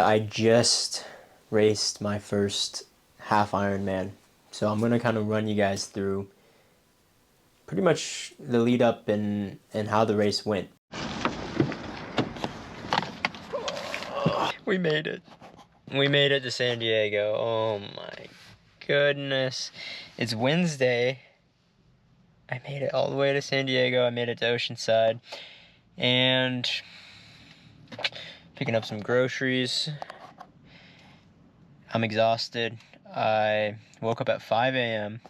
I just raced my first half Ironman. So I'm gonna kind of run you guys through pretty much the lead up and how the race went. We made it. We made it to San Diego. Oh my goodness. It's Wednesday. I made it all the way to San Diego. I made it to Oceanside. And picking up some groceries. I'm exhausted. I woke up at 5 a.m.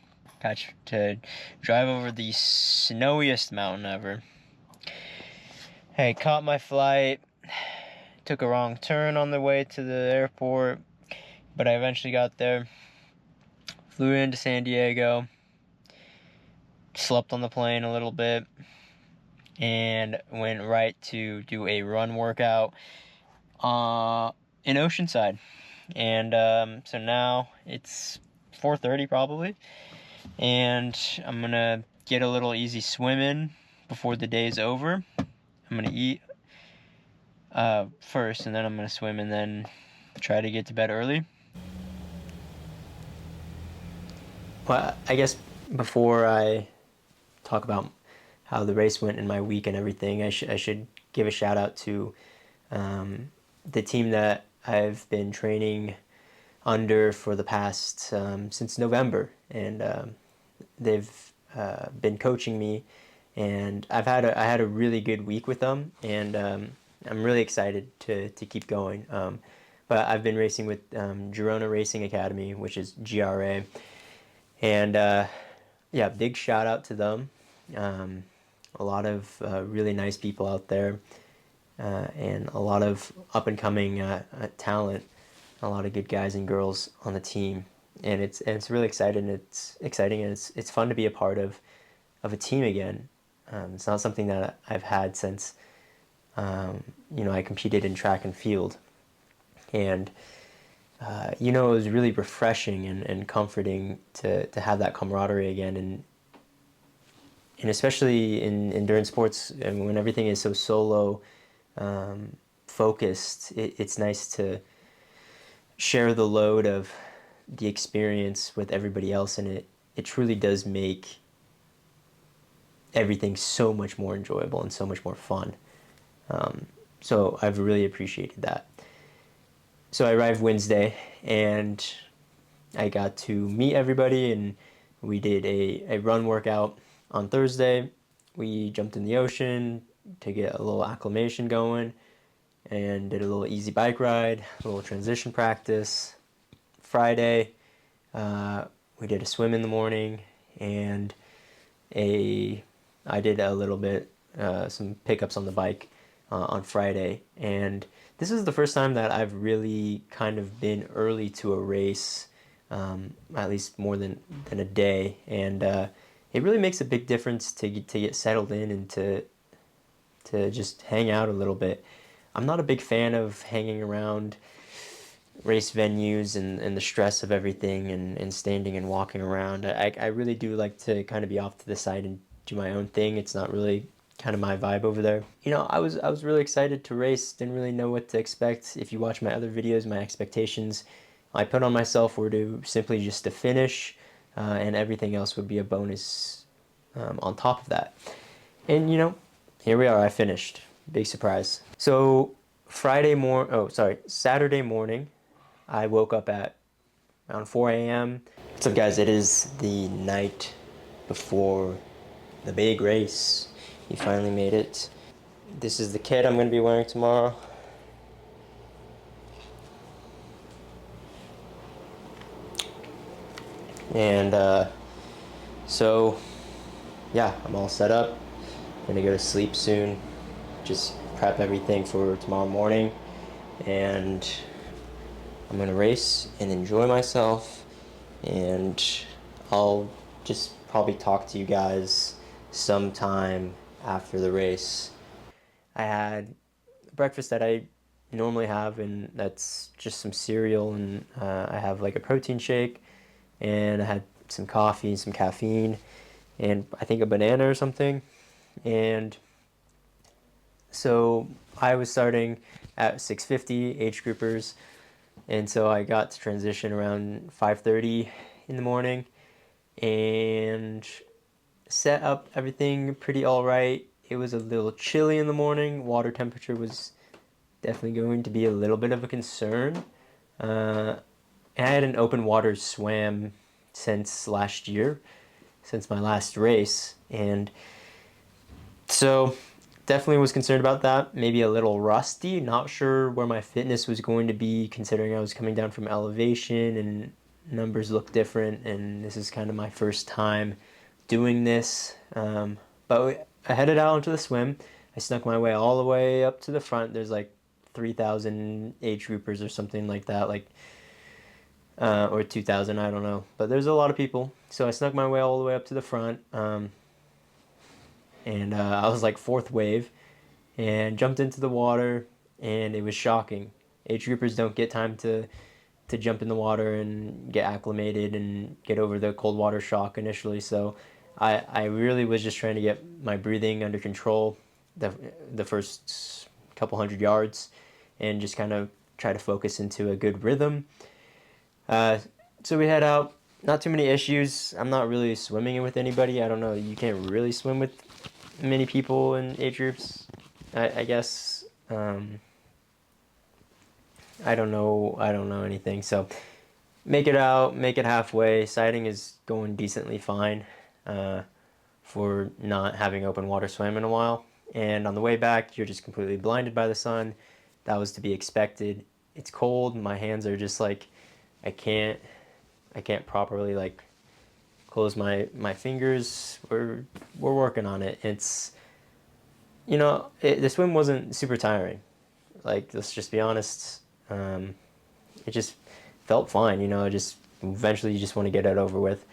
Got to drive over the snowiest mountain ever. I caught my flight. Took a wrong turn on the way to the airport, but I eventually got there. Flew into San Diego. Slept on the plane a little bit. And went right to do a run workout in Oceanside. And so now it's 4:30 probably. And I'm going to get a little easy swim in before the day's over. I'm going to eat first, and then I'm going to swim, and then try to get to bed early. Well, I guess before I talk about how the race went in my week and everything, I should give a shout out to the team that I've been training under for the past since November, and they've been coaching me, and I had a really good week with them, and I'm really excited to keep going. But I've been racing with Girona Racing Academy, which is GRA, and yeah, big shout out to them. A lot of really nice people out there, and a lot of up and coming talent. A lot of good guys and girls on the team, and it's really exciting. It's exciting, and it's fun to be a part of a team again. It's not something that I've had since I competed in track and field, and it was really refreshing and comforting to have that camaraderie again, and especially in endurance sports, and when everything is so solo focused, it's nice to share the load of the experience with everybody else, and it truly does make everything so much more enjoyable and so much more fun. So I've really appreciated that. So I arrived Wednesday, and I got to meet everybody, and we did a run workout on Thursday. We jumped in the ocean to get a little acclimation going, and did a little easy bike ride, a little transition practice. Friday, we did a swim in the morning, and I did a little bit, some pickups on the bike on Friday. And this is the first time that I've really kind of been early to a race, at least more than a day. And it really makes a big difference to get settled in and to just hang out a little bit. I'm not a big fan of hanging around race venues and the stress of everything and standing and walking around. I really do like to kind of be off to the side and do my own thing. It's not really kind of my vibe over there. I was really excited to race, didn't really know what to expect. If you watch my other videos, my expectations I put on myself were to simply just to finish, and everything else would be a bonus on top of that. And here we are, I finished. Big surprise. So Saturday morning, I woke up at around 4 a.m. What's up, guys? It is the night before the big race. You finally made it. This is the kit I'm going to be wearing tomorrow. And so, yeah, I'm all set up. I'm gonna go to sleep soon. Just prep everything for tomorrow morning, and I'm gonna race and enjoy myself, and I'll just probably talk to you guys sometime after the race. I had breakfast that I normally have, and that's just some cereal, and I have like a protein shake, and I had some coffee, some caffeine, and I think a banana or something. And So I was starting at 6:50 age groupers, and so I got to transition around 5:30 in the morning, and set up everything pretty all right. It was a little chilly in the morning. Water temperature was definitely going to be a little bit of a concern. Uh, I had an open water swam since last year, since my last race, and so definitely was concerned about that. Maybe a little rusty, not sure where my fitness was going to be considering I was coming down from elevation and numbers look different, and this is kind of my first time doing this. But I headed out into the swim. I snuck my way all the way up to the front. There's like 3,000 age groupers or something like that, like or 2,000, I don't know. But there's a lot of people, so I snuck my way all the way up to the front, and I was like fourth wave, and jumped into the water, and it was shocking. Age groupers don't get time to jump in the water and get acclimated and get over the cold water shock initially. So I really was just trying to get my breathing under control the first couple hundred yards, and just kind of try to focus into a good rhythm. So we head out. Not too many issues. I'm not really swimming with anybody. I don't know. You can't really swim with many people in age groups. I guess. I don't know. I don't know anything. So make it out. Make it halfway. Sighting is going decently fine. For not having open water swim in a while. And on the way back, you're just completely blinded by the sun. That was to be expected. It's cold. My hands are just like, I can't properly like close my fingers. We're working on it. It's, the swim wasn't super tiring. Like, let's just be honest. It just felt fine. Just eventually you just want to get it over with.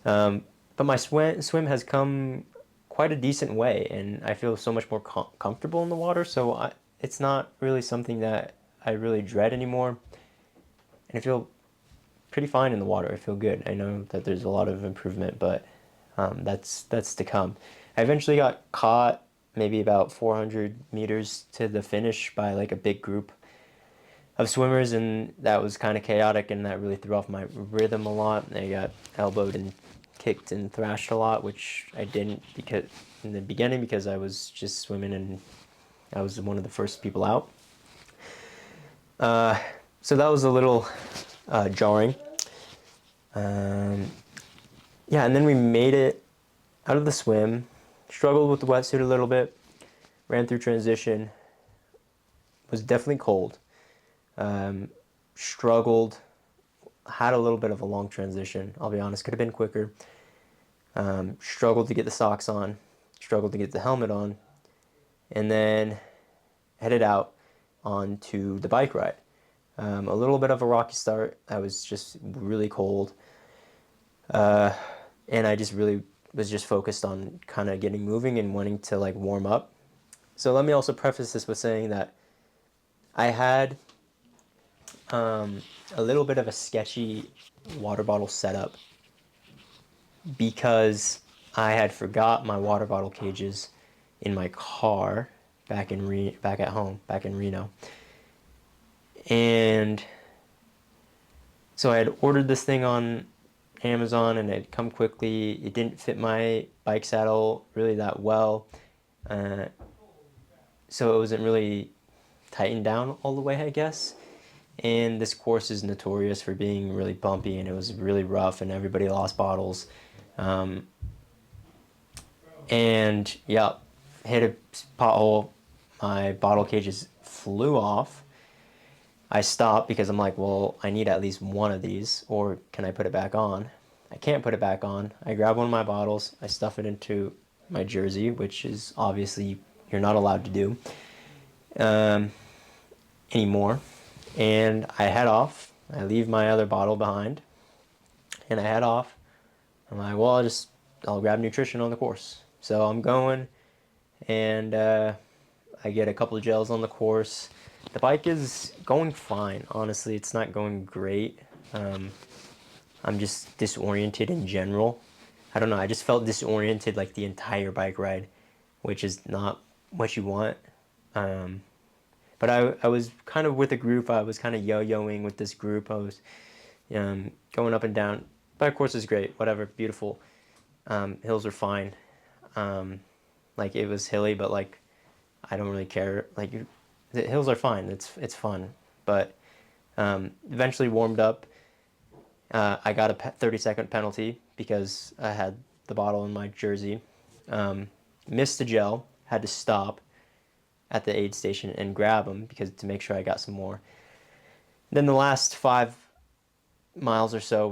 But my swim has come quite a decent way, and I feel so much more comfortable in the water. So it's not really something that I really dread anymore, and I feel pretty fine in the water. I feel good. I know that there's a lot of improvement, but that's to come. I eventually got caught maybe about 400 meters to the finish by like a big group of swimmers, and that was kind of chaotic, and that really threw off my rhythm a lot. I got elbowed and kicked and thrashed a lot, which I didn't because in the beginning because I was just swimming and I was one of the first people out. So that was a little jarring. Yeah, and then we made it out of the swim, struggled with the wetsuit a little bit, ran through transition, was definitely cold, struggled, had a little bit of a long transition, I'll be honest, could have been quicker, struggled to get the socks on, struggled to get the helmet on, and then headed out onto the bike ride. A little bit of a rocky start. I was just really cold. And I just really was just focused on kind of getting moving and wanting to like warm up. So let me also preface this with saying that I had a little bit of a sketchy water bottle setup because I had forgot my water bottle cages in my car back at home, back in Reno. And so I had ordered this thing on Amazon, and it had come quickly. It didn't fit my bike saddle really that well. So it wasn't really tightened down all the way, I guess. And this course is notorious for being really bumpy, and it was really rough, and everybody lost bottles. And yeah, hit a pothole. My bottle cages flew off. I stopped because I'm like, well, I need at least one of these, or can I put it back on? I can't put it back on. I grab one of my bottles, I stuff it into my jersey, which is obviously you're not allowed to do anymore. And I head off. I leave my other bottle behind, and I head off. I'm like, well, I'll grab nutrition on the course. So I'm going, and I get a couple of gels on the course. The bike is going fine. Honestly, it's not going great. I'm just disoriented in general. I don't know. I just felt disoriented like the entire bike ride, which is not what you want. But I was kind of with a group. I was kind of yo-yoing with this group. I was going up and down. Bike course is great. Whatever, beautiful. Hills are fine. Like it was hilly, but like I don't really care. Like the hills are fine. It's fun. But eventually warmed up. I got a 30-second penalty because I had the bottle in my jersey. Missed the gel. Had to stop at the aid station and grab them because to make sure I got some more. Then the last 5 miles or so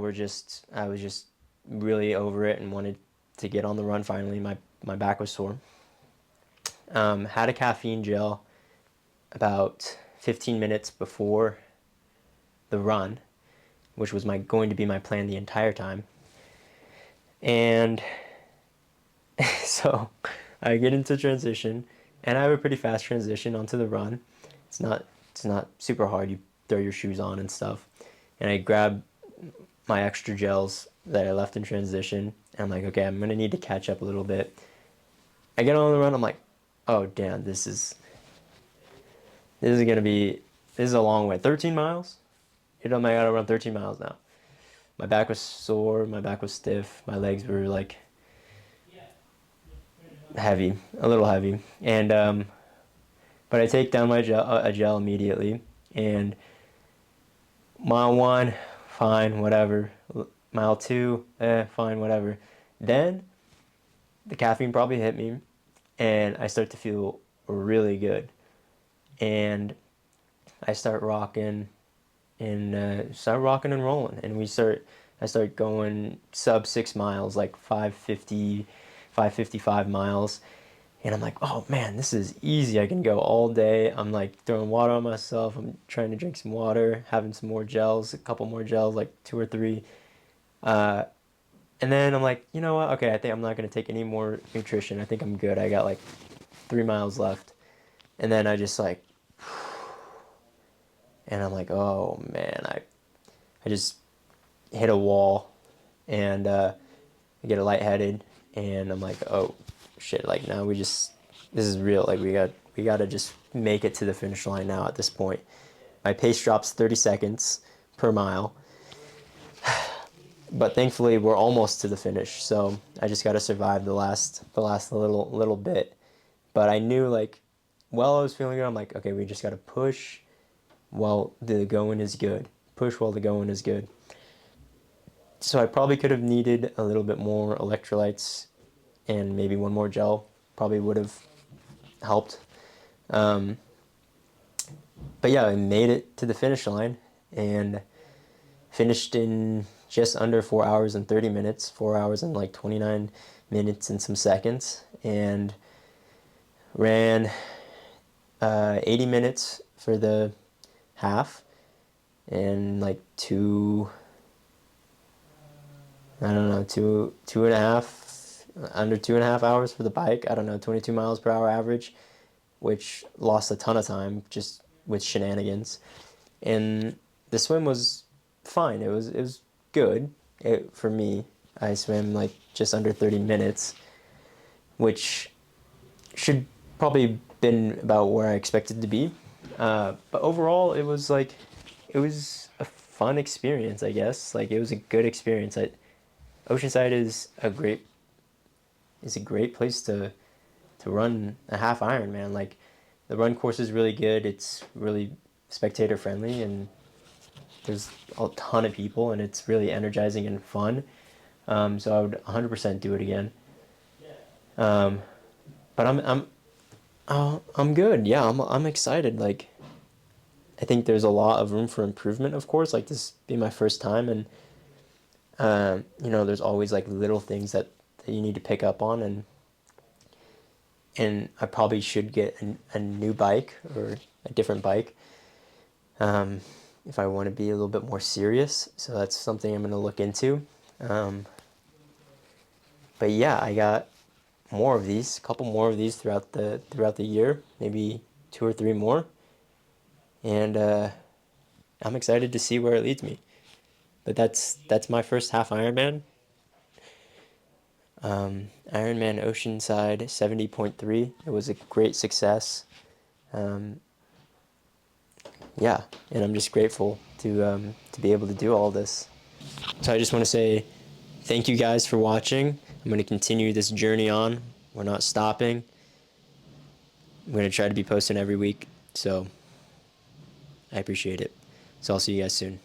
I was just really over it and wanted to get on the run finally. My back was sore. Had a caffeine gel about 15 minutes before the run, which was going to be my plan the entire time. And so I get into transition, and I have a pretty fast transition onto the run. It's not super hard. You throw your shoes on and stuff. And I grab my extra gels that I left in transition, and I'm like, okay, I'm gonna need to catch up a little bit. I get on the run. I'm like, oh damn, this is a long way. 13 miles. You know, I gotta run 13 miles now. My back was sore. My back was stiff. My legs were like heavy, a little heavy, and but I take down my gel immediately, and mile 1, fine, whatever. Mile 2, fine, whatever. Then the caffeine probably hit me, and I start to feel really good, and I start rocking and rolling, and I start going sub 6 miles, like 550, 555 miles. And I'm like, oh man, this is easy. I can go all day. I'm like throwing water on myself. I'm trying to drink some water, having some more gels, a couple more gels, like 2 or 3. And then I'm like, you know what? Okay, I think I'm not going to take any more nutrition. I think I'm good. I got like 3 miles left. And then I just like, and I'm like, oh man, I just hit a wall, and I get lightheaded, and I'm like, oh shit, like now this is real. Like we got to just make it to the finish line now at this point. My pace drops 30 seconds per mile. But thankfully we're almost to the finish, so I just got to survive the last little bit. But I knew, like, while I was feeling it, I'm like, okay, we just got to push while the going is good. Push while the going is good. So I probably could have needed a little bit more electrolytes and maybe one more gel. Probably would have helped. But yeah, I made it to the finish line and finished in just under 4 hours and 30 minutes, 4 hours and like 29 minutes and some seconds, and ran 80 minutes for the half, and like I don't know, two and a half, under 2.5 hours for the bike. I don't know, 22 miles per hour average, which lost a ton of time just with shenanigans. And the swim was fine. It was good. For me, I swam like just under 30 minutes, which should probably been about where I expected to be. But overall, it was a fun experience, I guess. Like it was a good experience. Oceanside is a great place to run a half Ironman. Like the run course is really good. It's really spectator friendly, and there's a ton of people, and it's really energizing and fun. So I would 100% do it again. But I'm good. Yeah, I'm excited. Like I think there's a lot of room for improvement, of course. Like this be my first time, and there's always like little things that you need to pick up on, and I probably should get a new bike or a different bike if I want to be a little bit more serious. So that's something I'm going to look into. But yeah, I got a couple more of these throughout the year, maybe 2 or 3 more, and I'm excited to see where it leads me. But that's my first half Ironman. Ironman Oceanside 70.3. It was a great success. Yeah, and I'm just grateful to be able to do all this. So I just want to say thank you guys for watching. I'm going to continue this journey on. We're not stopping. I'm going to try to be posting every week, so I appreciate it. So I'll see you guys soon.